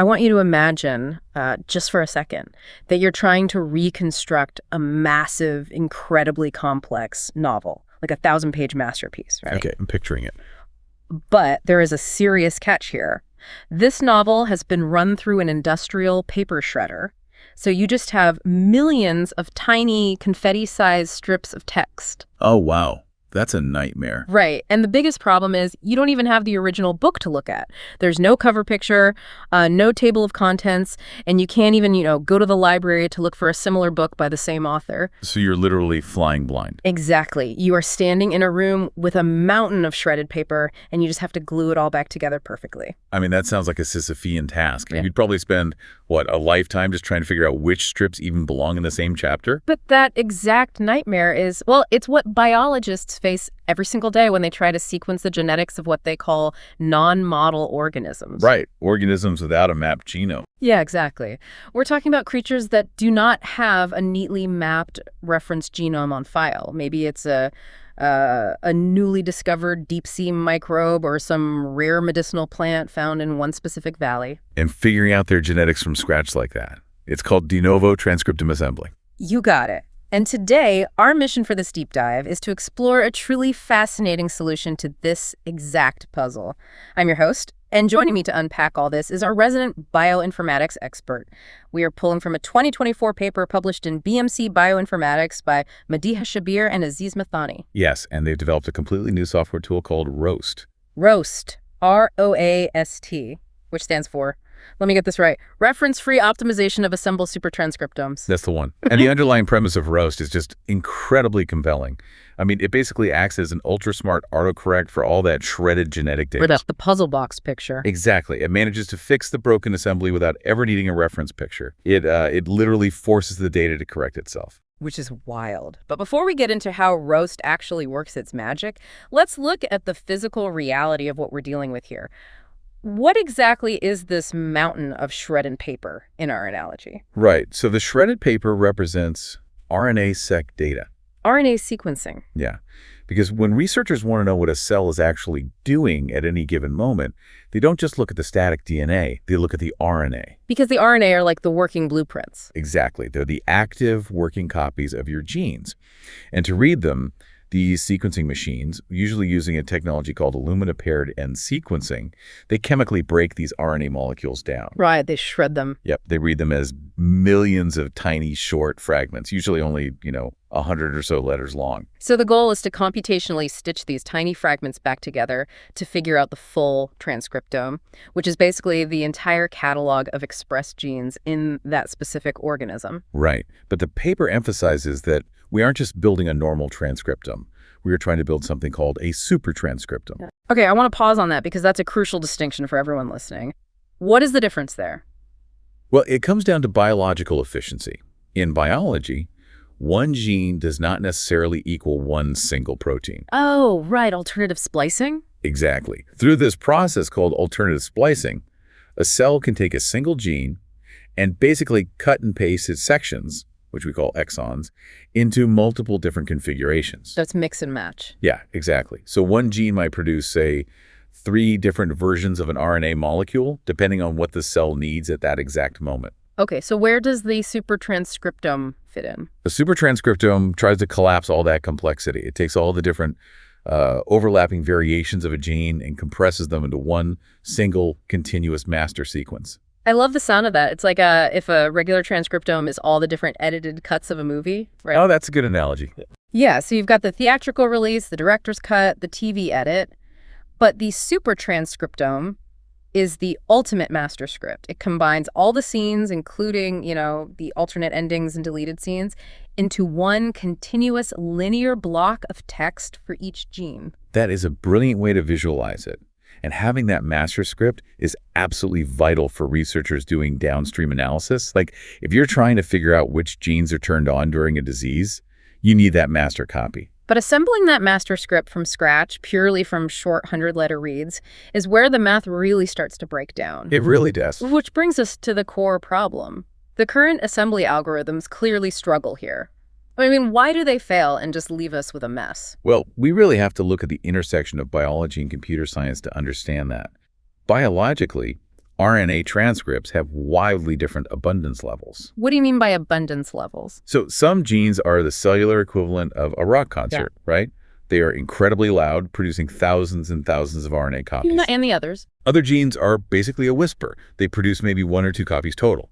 I want you to imagine, just for a second, that you're trying to reconstruct a massive, incredibly complex novel, like a 1,000-page masterpiece, right? Okay, I'm picturing it. But there is a serious catch here. This novel has been run through an industrial paper shredder, so you just have millions of tiny confetti-sized strips of text. Oh, wow. That's a nightmare. Right. And the biggest problem is you don't even have the original book to look at. There's no cover picture, no table of contents, and you can't even, go to the library to look for a similar book by the same author. So you're literally flying blind. Exactly. You are standing in a room with a mountain of shredded paper, and you just have to glue it all back together perfectly. I mean, that sounds like a Sisyphean task. Yeah. You'd probably spend, a lifetime just trying to figure out which strips even belong in the same chapter? But that exact nightmare is, it's what biologists face every single day when they try to sequence the genetics of what they call non-model organisms. Right. Organisms without a mapped genome. Yeah, exactly. We're talking about creatures that do not have a neatly mapped reference genome on file. Maybe it's a newly discovered deep-sea microbe or some rare medicinal plant found in one specific valley. And figuring out their genetics from scratch like that. It's called de novo transcriptome assembly. You got it. And today, our mission for this deep dive is to explore a truly fascinating solution to this exact puzzle. I'm your host, and joining me to unpack all this is our resident bioinformatics expert. We are pulling from a 2024 paper published in BMC Bioinformatics by Mithani Shabbir and Mithani. Yes, and they've developed a completely new software tool called ROAST. ROAST, R-O-A-S-T, which stands for, let me get this right, Reference-Free Optimization of Assembled Supertranscriptomes. That's the one. And the underlying premise of ROAST is just incredibly compelling. I mean, it basically acts as an ultra-smart autocorrect for all that shredded genetic data. Or the puzzle box picture. Exactly. It manages to fix the broken assembly without ever needing a reference picture. It literally forces the data to correct itself. Which is wild. But before we get into how ROAST actually works its magic, let's look at the physical reality of what we're dealing with here. What exactly is this mountain of shredded paper in our analogy? Right. So the shredded paper represents RNA-seq data. RNA sequencing. Yeah. Because when researchers want to know what a cell is actually doing at any given moment, they don't just look at the static DNA, they look at the RNA. Because the RNA are like the working blueprints. Exactly. They're the active working copies of your genes. And to read them, these sequencing machines, usually using a technology called Illumina-paired end sequencing, they chemically break these RNA molecules down. Right, they shred them. Yep, they read them as millions of tiny, short fragments, usually only, 100 or so letters long. So the goal is to computationally stitch these tiny fragments back together to figure out the full transcriptome, which is basically the entire catalog of expressed genes in that specific organism. Right, but the paper emphasizes that we aren't just building a normal transcriptome. We are trying to build something called a supertranscriptome. Okay, I want to pause on that because that's a crucial distinction for everyone listening. What is the difference there? Well, it comes down to biological efficiency. In biology, one gene does not necessarily equal one single protein. Oh, right, alternative splicing? Exactly. Through this process called alternative splicing, a cell can take a single gene and basically cut and paste its sections, which we call exons, into multiple different configurations. That's mix and match. Yeah, exactly. So one gene might produce, say, 3 different versions of an RNA molecule, depending on what the cell needs at that exact moment. Okay, so where does the supertranscriptome fit in? The supertranscriptome tries to collapse all that complexity. It takes all the different overlapping variations of a gene and compresses them into one single continuous master sequence. I love the sound of that. It's like if a regular transcriptome is all the different edited cuts of a movie, right? Oh, that's a good analogy. Yeah, so you've got the theatrical release, the director's cut, the TV edit, but the supertranscriptome is the ultimate master script. It combines all the scenes, including, the alternate endings and deleted scenes, into one continuous linear block of text for each gene. That is a brilliant way to visualize it. And having that master script is absolutely vital for researchers doing downstream analysis. Like, if you're trying to figure out which genes are turned on during a disease, you need that master copy. But assembling that master script from scratch, purely from short 100-letter reads, is where the math really starts to break down. It really does. Which brings us to the core problem. The current assembly algorithms clearly struggle here. I mean, why do they fail and just leave us with a mess? Well, we really have to look at the intersection of biology and computer science to understand that. Biologically, RNA transcripts have wildly different abundance levels. What do you mean by abundance levels? So some genes are the cellular equivalent of a rock concert, right? They are incredibly loud, producing thousands and thousands of RNA copies. And the others? Other genes are basically a whisper. They produce maybe 1 or 2 copies total.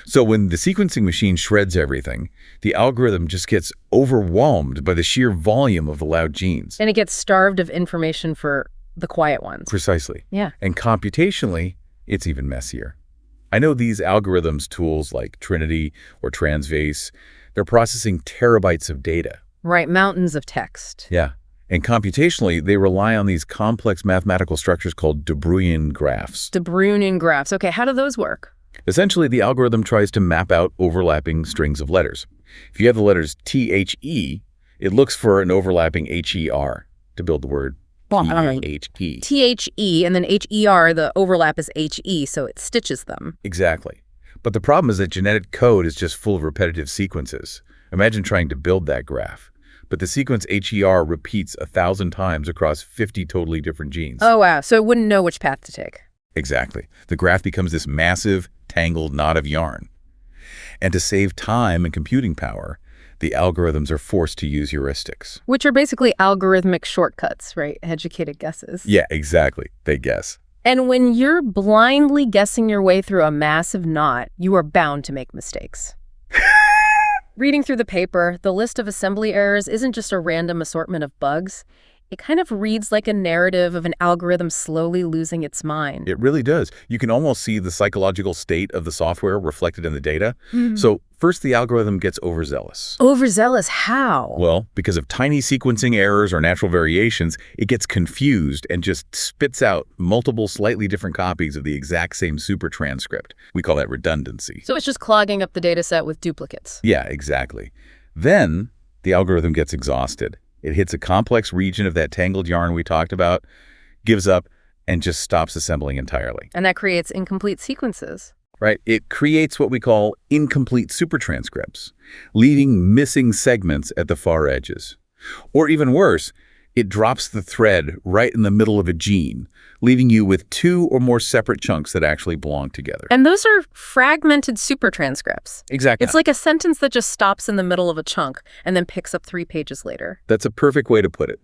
So when the sequencing machine shreds everything, the algorithm just gets overwhelmed by the sheer volume of the loud genes. And it gets starved of information for the quiet ones. Precisely. Yeah. And computationally, it's even messier. I know these algorithms, tools like Trinity or Transvase, they're processing terabytes of data. Right, mountains of text. Yeah. And computationally, they rely on these complex mathematical structures called de Bruijn graphs. De Bruijn graphs. Okay, how do those work? Essentially, the algorithm tries to map out overlapping strings of letters. If you have the letters THE, it looks for an overlapping HER to build the word THE. THE, and then HER, the overlap is HE, so it stitches them. Exactly. But the problem is that genetic code is just full of repetitive sequences. Imagine trying to build that graph. But the sequence HER repeats 1,000 times across 50 totally different genes. Oh, wow. So it wouldn't know which path to take. Exactly. The graph becomes this massive, tangled knot of yarn. And to save time and computing power, the algorithms are forced to use heuristics. Which are basically algorithmic shortcuts, right? Educated guesses. Yeah, exactly. They guess. And when you're blindly guessing your way through a massive knot, you are bound to make mistakes. Reading through the paper, the list of assembly errors isn't just a random assortment of bugs. It kind of reads like a narrative of an algorithm slowly losing its mind. It really does. You can almost see the psychological state of the software reflected in the data. So first, the algorithm gets overzealous. Overzealous? How? Well, because of tiny sequencing errors or natural variations, it gets confused and just spits out multiple slightly different copies of the exact same supertranscript. We call that redundancy. So it's just clogging up the data set with duplicates. Yeah, exactly. Then the algorithm gets exhausted. It hits a complex region of that tangled yarn we talked about, gives up, and just stops assembling entirely. And that creates incomplete sequences. Right? It creates what we call incomplete supertranscripts, leaving missing segments at the far edges. Or even worse, it drops the thread right in the middle of a gene, leaving you with 2 or more separate chunks that actually belong together. And those are fragmented supertranscripts. Exactly. It's like a sentence that just stops in the middle of a chunk and then picks up 3 pages later. That's a perfect way to put it.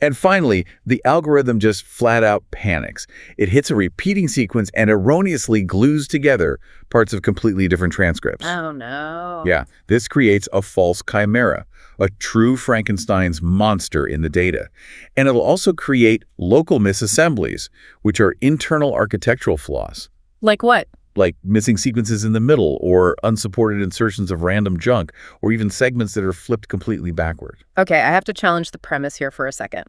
And finally, the algorithm just flat out panics. It hits a repeating sequence and erroneously glues together parts of completely different transcripts. Oh, no. Yeah, this creates a false chimera, a true Frankenstein's monster in the data. And it'll also create local misassemblies, which are internal architectural flaws. Like what? Like missing sequences in the middle, or unsupported insertions of random junk, or even segments that are flipped completely backward. Okay, I have to challenge the premise here for a second.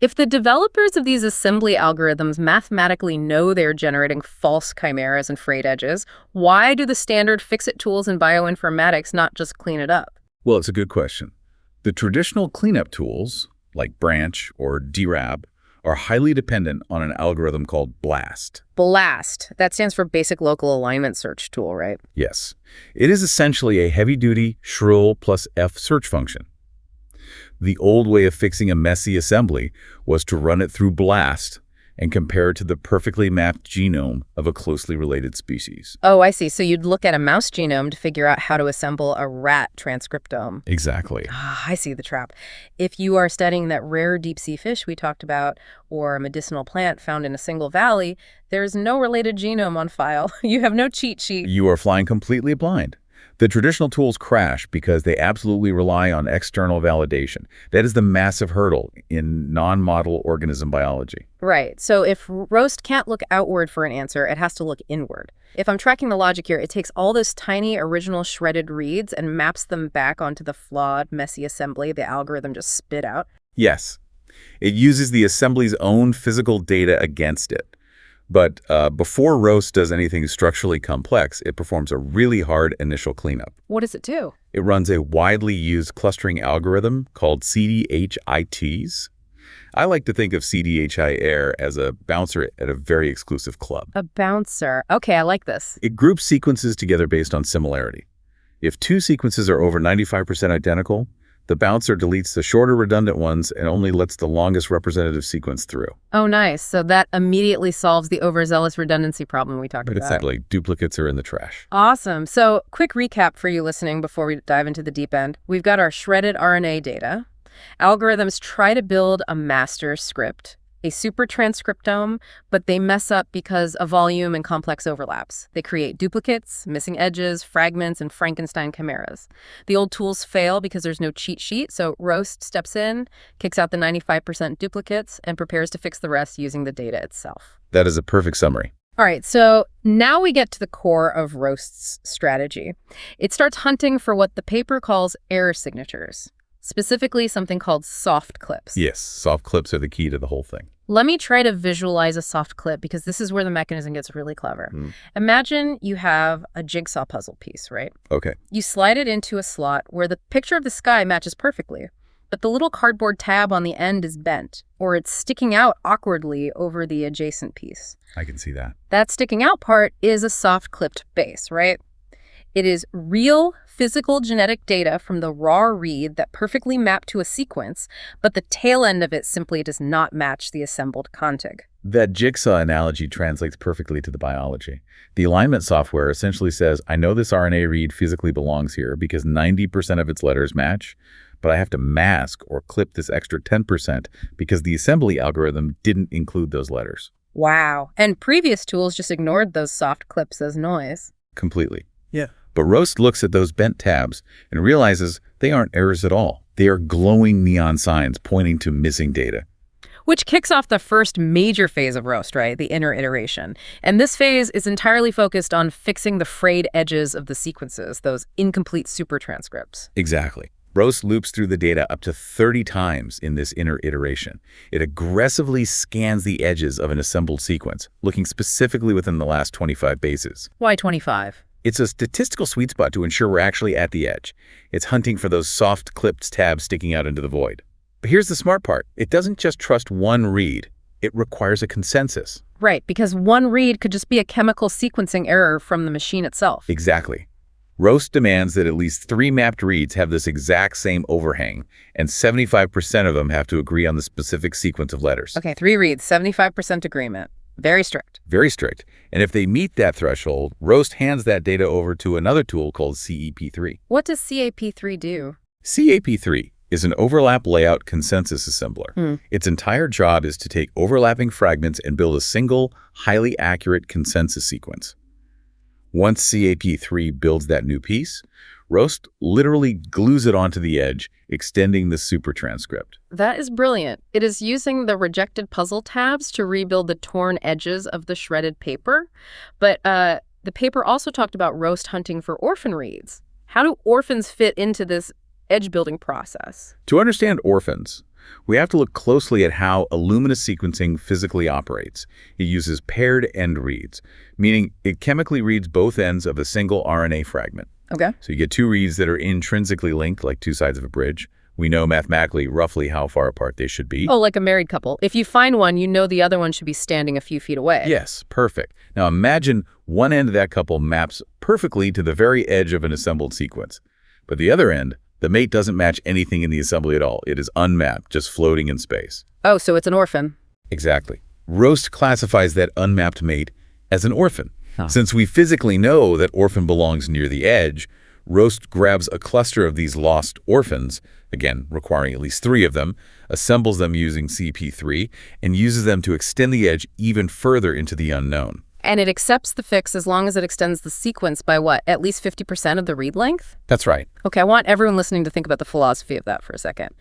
If the developers of these assembly algorithms mathematically know they're generating false chimeras and frayed edges, why do the standard fix-it tools in bioinformatics not just clean it up? Well, it's a good question. The traditional cleanup tools, like Branch or DRAB, are highly dependent on an algorithm called BLAST. BLAST. That stands for Basic Local Alignment Search Tool, right? Yes. It is essentially a heavy-duty shrill plus F search function. The old way of fixing a messy assembly was to run it through BLAST and compare it to the perfectly mapped genome of a closely related species. Oh, I see. So you'd look at a mouse genome to figure out how to assemble a rat transcriptome. Exactly. I see the trap. If you are studying that rare deep-sea fish we talked about, or a medicinal plant found in a single valley, there's no related genome on file. You have no cheat sheet. You are flying completely blind. The traditional tools crash because they absolutely rely on external validation. That is the massive hurdle in non-model organism biology. Right. So if ROAST can't look outward for an answer, it has to look inward. If I'm tracking the logic here, it takes all those tiny original shredded reads and maps them back onto the flawed, messy assembly the algorithm just spit out. Yes. It uses the assembly's own physical data against it. But before ROAST does anything structurally complex, it performs a really hard initial cleanup. What does it do? It runs a widely used clustering algorithm called CDHITs. I like to think of CDHI as a bouncer at a very exclusive club. A bouncer. Okay, I like this. It groups sequences together based on similarity. If 2 sequences are over 95% identical, The bouncer deletes the shorter redundant ones and only lets the longest representative sequence through. Oh, nice. So that immediately solves the overzealous redundancy problem we talked about. Exactly. Duplicates are in the trash. Awesome. So quick recap for you listening before we dive into the deep end. We've got our shredded RNA data. Algorithms try to build a master script, a supertranscriptome, but they mess up because of volume and complex overlaps. They create duplicates, missing edges, fragments, and Frankenstein chimeras. The old tools fail because there's no cheat sheet, so ROAST steps in, kicks out the 95% duplicates, and prepares to fix the rest using the data itself. That is a perfect summary. All right, so now we get to the core of ROAST's strategy. It starts hunting for what the paper calls error signatures, specifically something called soft clips. Yes, soft clips are the key to the whole thing. Let me try to visualize a soft clip because this is where the mechanism gets really clever. Imagine you have a jigsaw puzzle piece, right? Okay. You slide it into a slot where the picture of the sky matches perfectly, but the little cardboard tab on the end is bent, or it's sticking out awkwardly over the adjacent piece. I can see that. That sticking out part is a soft clipped base, right? It is real physical genetic data from the raw read that perfectly map to a sequence, but the tail end of it simply does not match the assembled contig. That jigsaw analogy translates perfectly to the biology. The alignment software essentially says, I know this RNA read physically belongs here because 90% of its letters match, but I have to mask or clip this extra 10% because the assembly algorithm didn't include those letters. Wow. And previous tools just ignored those soft clips as noise. Completely. Yeah. But ROAST looks at those bent tabs and realizes they aren't errors at all. They are glowing neon signs pointing to missing data. Which kicks off the first major phase of ROAST, right? The inner iteration. And this phase is entirely focused on fixing the frayed edges of the sequences, those incomplete supertranscripts. Exactly. ROAST loops through the data up to 30 times in this inner iteration. It aggressively scans the edges of an assembled sequence, looking specifically within the last 25 bases. Why 25? It's a statistical sweet spot to ensure we're actually at the edge. It's hunting for those soft clipped tabs sticking out into the void. But here's the smart part. It doesn't just trust one read. It requires a consensus. Right, because one read could just be a chemical sequencing error from the machine itself. Exactly. ROAST demands that at least 3 mapped reads have this exact same overhang, and 75% of them have to agree on the specific sequence of letters. Okay, 3 reads, 75% agreement. Very strict. Very strict. And if they meet that threshold, ROAST hands that data over to another tool called CEP3. What does CAP3 do? CAP3 is an overlap layout consensus assembler. Its entire job is to take overlapping fragments and build a single, highly accurate consensus sequence. Once CAP3 builds that new piece, ROAST literally glues it onto the edge, extending the supertranscript. That is brilliant. It is using the rejected puzzle tabs to rebuild the torn edges of the shredded paper. But the paper also talked about ROAST hunting for orphan reads. How do orphans fit into this edge-building process? To understand orphans, we have to look closely at how Illumina sequencing physically operates. It uses paired end reads, meaning it chemically reads both ends of a single RNA fragment. Okay. So you get 2 reads that are intrinsically linked, like 2 sides of a bridge. We know mathematically roughly how far apart they should be. Oh, like a married couple. If you find one, you know the other one should be standing a few feet away. Yes, perfect. Now imagine one end of that couple maps perfectly to the very edge of an assembled sequence. But the other end, the mate doesn't match anything in the assembly at all. It is unmapped, just floating in space. Oh, so it's an orphan. Exactly. ROAST classifies that unmapped mate as an orphan. Since we physically know that orphan belongs near the edge, ROAST grabs a cluster of these lost orphans, again, requiring at least 3 of them, assembles them using CP3, and uses them to extend the edge even further into the unknown. And it accepts the fix as long as it extends the sequence by what, at least 50% of the read length? That's right. Okay, I want everyone listening to think about the philosophy of that for a second.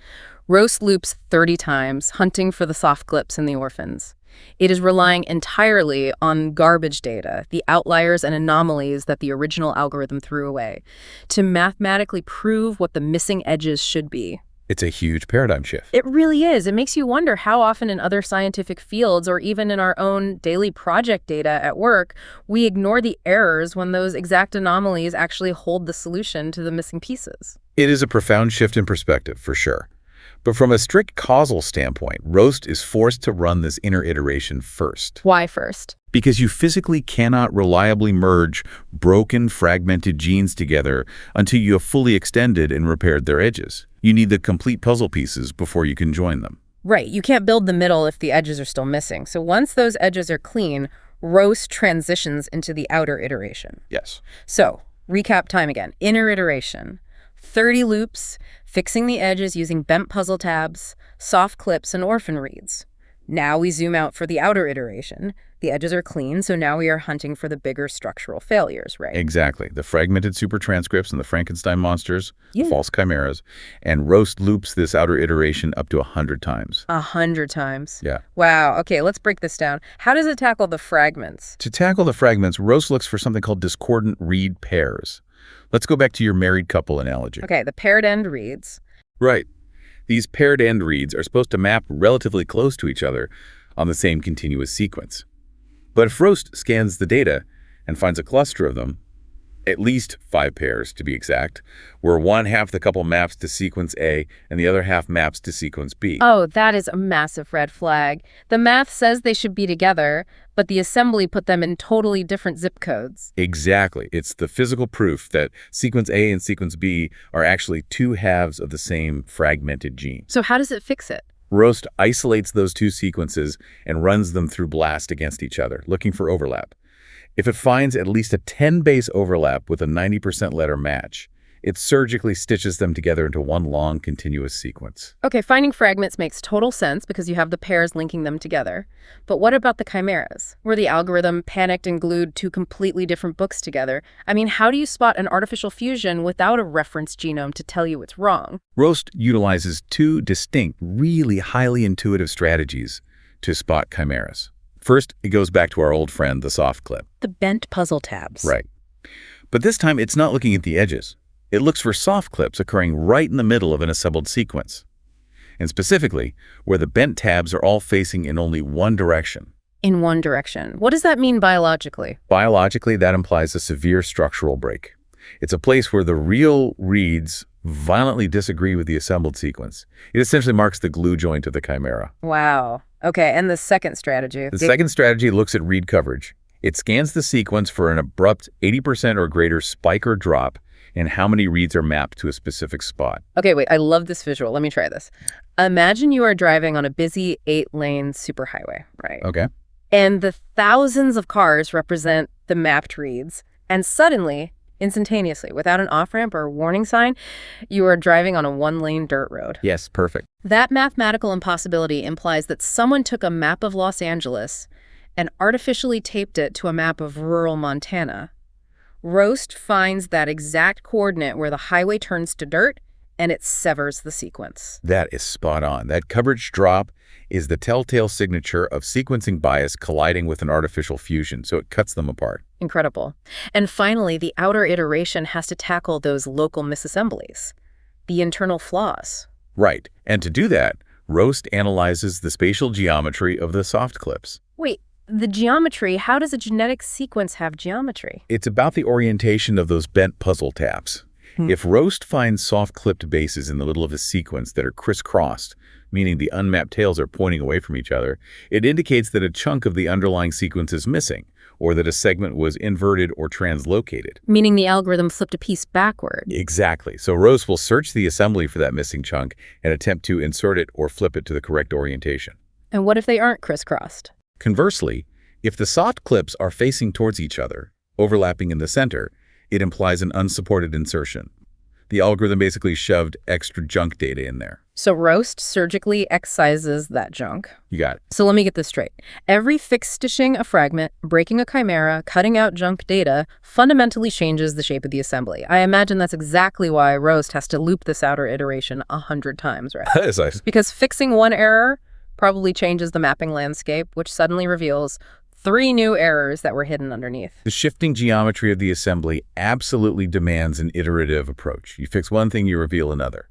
ROAST loops 30 times, hunting for the soft clips in the orphans. It is relying entirely on garbage data, the outliers and anomalies that the original algorithm threw away, to mathematically prove what the missing edges should be. It's a huge paradigm shift. It really is. It makes you wonder how often in other scientific fields or even in our own daily project data at work, we ignore the errors when those exact anomalies actually hold the solution to the missing pieces. It is a profound shift in perspective, for sure. But from a strict causal standpoint, ROAST is forced to run this inner iteration first. Why first? Because you physically cannot reliably merge broken, fragmented genes together until you have fully extended and repaired their edges. You need the complete puzzle pieces before you can join them. Right, you can't build the middle if the edges are still missing. So once those edges are clean, roast transitions into the outer iteration. Yes. So, recap time again. Inner iteration, 30 loops, fixing the edges using bent puzzle tabs, soft clips, and orphan reeds. Now we zoom out for the outer iteration. The edges are clean, so now we are hunting for the bigger structural failures, right? Exactly. The fragmented supertranscripts and the Frankenstein monsters, the false chimeras, and roast loops this outer iteration up to 100 times. 100 times? Yeah. Wow. Okay, let's break this down. How does it tackle the fragments? To tackle the fragments, roast looks for something called discordant reed pairs. Let's go back to your married couple analogy. Okay, the paired end reeds. Right. These paired end reeds are supposed to map relatively close to each other on the same continuous sequence. But if roast scans the data and finds a cluster of them, at least 5 pairs to be exact, where one half the couple maps to sequence A and the other half maps to sequence B. Oh, that is a massive red flag. The math says they should be together, but the assembly put them in totally different zip codes. Exactly. It's the physical proof that sequence A and sequence B are actually 2 halves of the same fragmented gene. So how does it fix it? Roast isolates those 2 sequences and runs them through BLAST against each other, looking for overlap. If it finds at least a 10 base overlap with a 90% letter match, it surgically stitches them together into one long continuous sequence. Okay, finding fragments makes total sense because you have the pairs linking them together. But what about the chimeras, where the algorithm panicked and glued 2 completely different books together? I mean, how do you spot an artificial fusion without a reference genome to tell you it's wrong? Roast utilizes 2 distinct, really highly intuitive strategies to spot chimeras. First, it goes back to our old friend, the soft clip. The bent puzzle tabs. Right. But this time, it's not looking at the edges. It looks for soft clips occurring right in the middle of an assembled sequence, and specifically where the bent tabs are all facing in only one direction. In one direction. What does that mean biologically? Biologically, that implies a severe structural break. It's a place where the real reads violently disagree with the assembled sequence. It essentially marks the glue joint of the chimera. Wow. Okay, and the second strategy? The second strategy looks at read coverage. It scans the sequence for an abrupt 80% or greater spike or drop and how many reads are mapped to a specific spot. Okay, wait, I love this visual. Let me try this. Imagine you are driving on a busy 8-lane superhighway, right? Okay. And the thousands of cars represent the mapped reads, and suddenly, instantaneously, without an off-ramp or warning sign, you are driving on a 1-lane dirt road. Yes, perfect. That mathematical impossibility implies that someone took a map of Los Angeles and artificially taped it to a map of rural Montana. Roast finds that exact coordinate where the highway turns to dirt, and it severs the sequence. That is spot on. That coverage drop is the telltale signature of sequencing bias colliding with an artificial fusion, so it cuts them apart. Incredible. And finally, the outer iteration has to tackle those local misassemblies, the internal flaws. Right. And to do that, Roast analyzes the spatial geometry of the soft clips. Wait, the geometry, how does a genetic sequence have geometry? It's about the orientation of those bent puzzle tabs. If Roast finds soft-clipped bases in the middle of a sequence that are crisscrossed, meaning the unmapped tails are pointing away from each other, it indicates that a chunk of the underlying sequence is missing, or that a segment was inverted or translocated. Meaning the algorithm flipped a piece backward. Exactly. So Roast will search the assembly for that missing chunk and attempt to insert it or flip it to the correct orientation. And what if they aren't crisscrossed? Conversely, if the soft clips are facing towards each other, overlapping in the center, it implies an unsupported insertion. The algorithm basically shoved extra junk data in there. So Roast surgically excises that junk. You got it. So let me get this straight. Every fix stitching a fragment, breaking a chimera, cutting out junk data fundamentally changes the shape of the assembly. I imagine that's exactly why Roast has to loop this outer iteration 100 times, right? That is nice. Because fixing one error probably changes the mapping landscape, which suddenly reveals 3 new errors that were hidden underneath. The shifting geometry of the assembly absolutely demands an iterative approach. You fix one thing, you reveal another.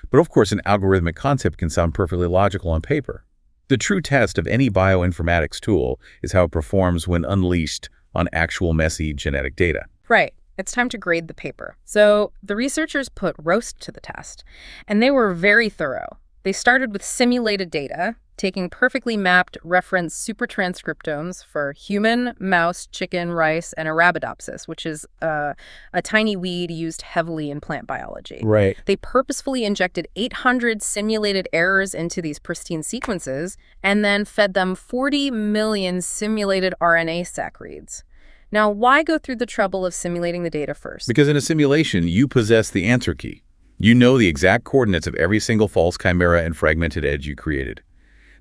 But of course, an algorithmic concept can sound perfectly logical on paper. The true test of any bioinformatics tool is how it performs when unleashed on actual messy genetic data. Right. It's time to grade the paper. So the researchers put Roast to the test, and they were very thorough. They started with simulated data, taking perfectly mapped reference supertranscriptomes for human, mouse, chicken, rice, and Arabidopsis, which is a tiny weed used heavily in plant biology. Right. They purposefully injected 800 simulated errors into these pristine sequences and then fed them 40 million simulated RNA seq reads. Now, why go through the trouble of simulating the data first? Because in a simulation, you possess the answer key. You know the exact coordinates of every single false chimera and fragmented edge you created.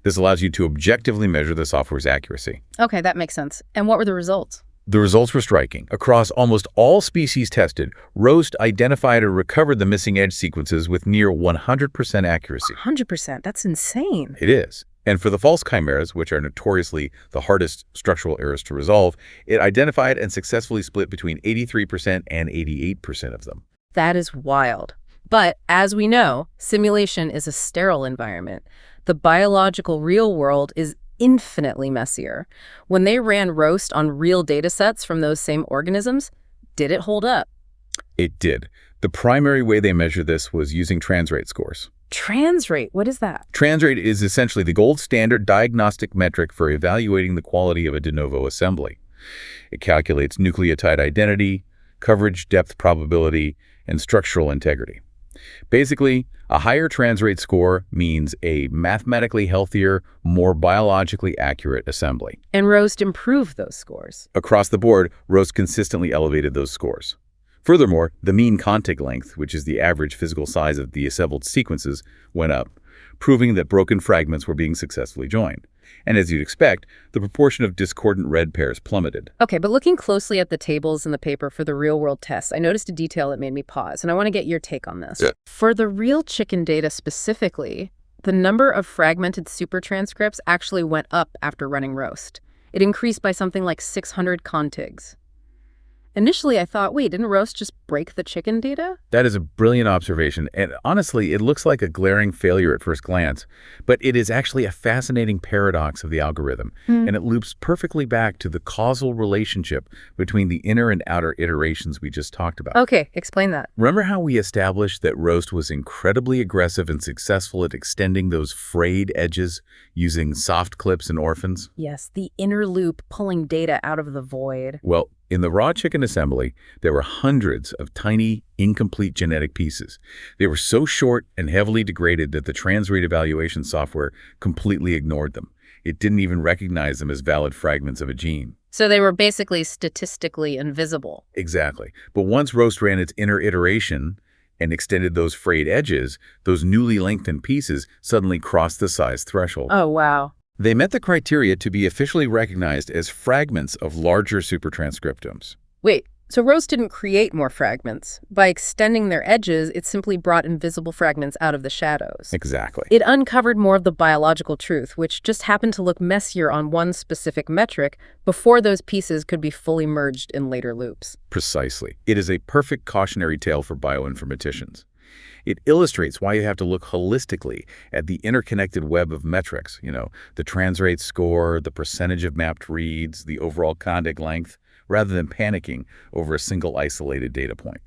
This allows you to objectively measure the software's accuracy. Okay, that makes sense. And what were the results? The results were striking. Across almost all species tested, ROAST identified or recovered the missing edge sequences with near 100% accuracy. 100%? That's insane. It is. And for the false chimeras, which are notoriously the hardest structural errors to resolve, it identified and successfully split between 83% and 88% of them. That is wild. But as we know, simulation is a sterile environment. The biological real world is infinitely messier. When they ran ROAST on real data sets from those same organisms, did it hold up? It did. The primary way they measured this was using transrate scores. Transrate, what is that? Transrate is essentially the gold standard diagnostic metric for evaluating the quality of a de novo assembly. It calculates nucleotide identity, coverage depth probability, and structural integrity. Basically, a higher transrate score means a mathematically healthier, more biologically accurate assembly. And ROAST improved those scores. Across the board, ROAST consistently elevated those scores. Furthermore, the mean contig length, which is the average physical size of the assembled sequences, went up, proving that broken fragments were being successfully joined. And as you'd expect, the proportion of discordant red pairs plummeted. Okay, but looking closely at the tables in the paper for the real-world tests, I noticed a detail that made me pause, and I want to get your take on this. Yeah. For the real chicken data specifically, the number of fragmented supertranscripts actually went up after running ROAST. It increased by something like 600 contigs. Initially, I thought, wait, didn't ROAST just break the chicken data? That is a brilliant observation, and honestly, it looks like a glaring failure at first glance, but it is actually a fascinating paradox of the algorithm, and it loops perfectly back to the causal relationship between the inner and outer iterations we just talked about. Okay, explain that. Remember how we established that ROAST was incredibly aggressive and successful at extending those frayed edges using soft clips and orphans? Yes, the inner loop pulling data out of the void. Well, in the raw chicken assembly, there were hundreds of tiny, incomplete genetic pieces. They were so short and heavily degraded that the transrate evaluation software completely ignored them. It didn't even recognize them as valid fragments of a gene. So they were basically statistically invisible. Exactly. But once ROAST ran its inner iteration and extended those frayed edges, those newly lengthened pieces suddenly crossed the size threshold. Oh, wow. They met the criteria to be officially recognized as fragments of larger supertranscriptomes. Wait, so ROAST didn't create more fragments. By extending their edges, it simply brought invisible fragments out of the shadows. Exactly. It uncovered more of the biological truth, which just happened to look messier on one specific metric before those pieces could be fully merged in later loops. Precisely. It is a perfect cautionary tale for bioinformaticians. It illustrates why you have to look holistically at the interconnected web of metrics, the transrate score, the percentage of mapped reads, the overall contig length, rather than panicking over a single isolated data point.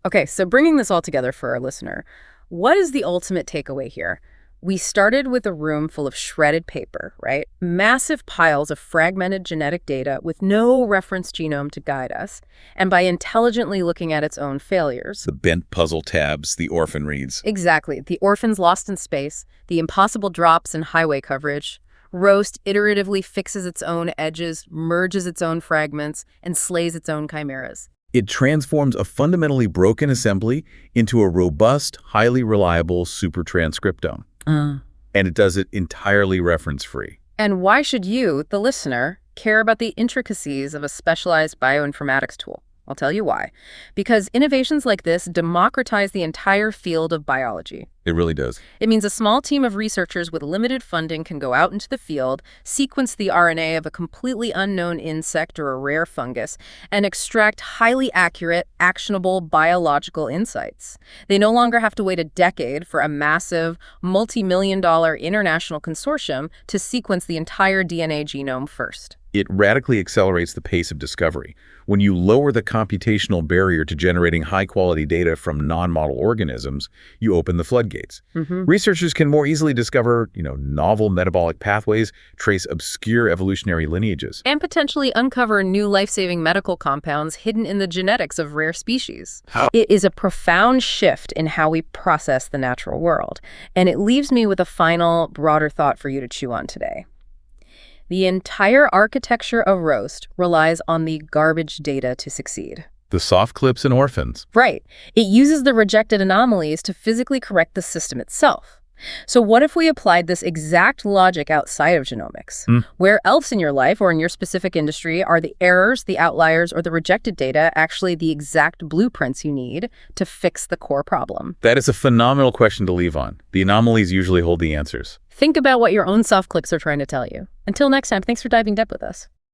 Okay, so bringing this all together for our listener, what is the ultimate takeaway here? We started with a room full of shredded paper, right? Massive piles of fragmented genetic data with no reference genome to guide us, and by intelligently looking at its own failures. The bent puzzle tabs, the orphan reads. Exactly. The orphans lost in space, the impossible drops in highway coverage. ROAST iteratively fixes its own edges, merges its own fragments, and slays its own chimeras. It transforms a fundamentally broken assembly into a robust, highly reliable supertranscriptome. And it does it entirely reference-free. And why should you, the listener, care about the intricacies of a specialized bioinformatics tool? I'll tell you why. Because innovations like this democratize the entire field of biology. It really does. It means a small team of researchers with limited funding can go out into the field, sequence the RNA of a completely unknown insect or a rare fungus, and extract highly accurate, actionable biological insights. They no longer have to wait a decade for a massive, multi-million-dollar international consortium to sequence the entire DNA genome first. It radically accelerates the pace of discovery. When you lower the computational barrier to generating high-quality data from non-model organisms, you open the floodgates. Researchers can more easily discover, novel metabolic pathways, trace obscure evolutionary lineages, and potentially uncover new life-saving medical compounds hidden in the genetics of rare species. It is a profound shift in how we process the natural world, and it leaves me with a final, broader thought for you to chew on today. The entire architecture of ROAST relies on the garbage data to succeed. the soft clips and orphans. Right. It uses the rejected anomalies to physically correct the system itself. So what if we applied this exact logic outside of genomics? Where else in your life or in your specific industry are the errors, the outliers, or the rejected data actually the exact blueprints you need to fix the core problem? That is a phenomenal question to leave on. The anomalies usually hold the answers. Think about what your own soft clicks are trying to tell you. Until next time, thanks for diving deep with us.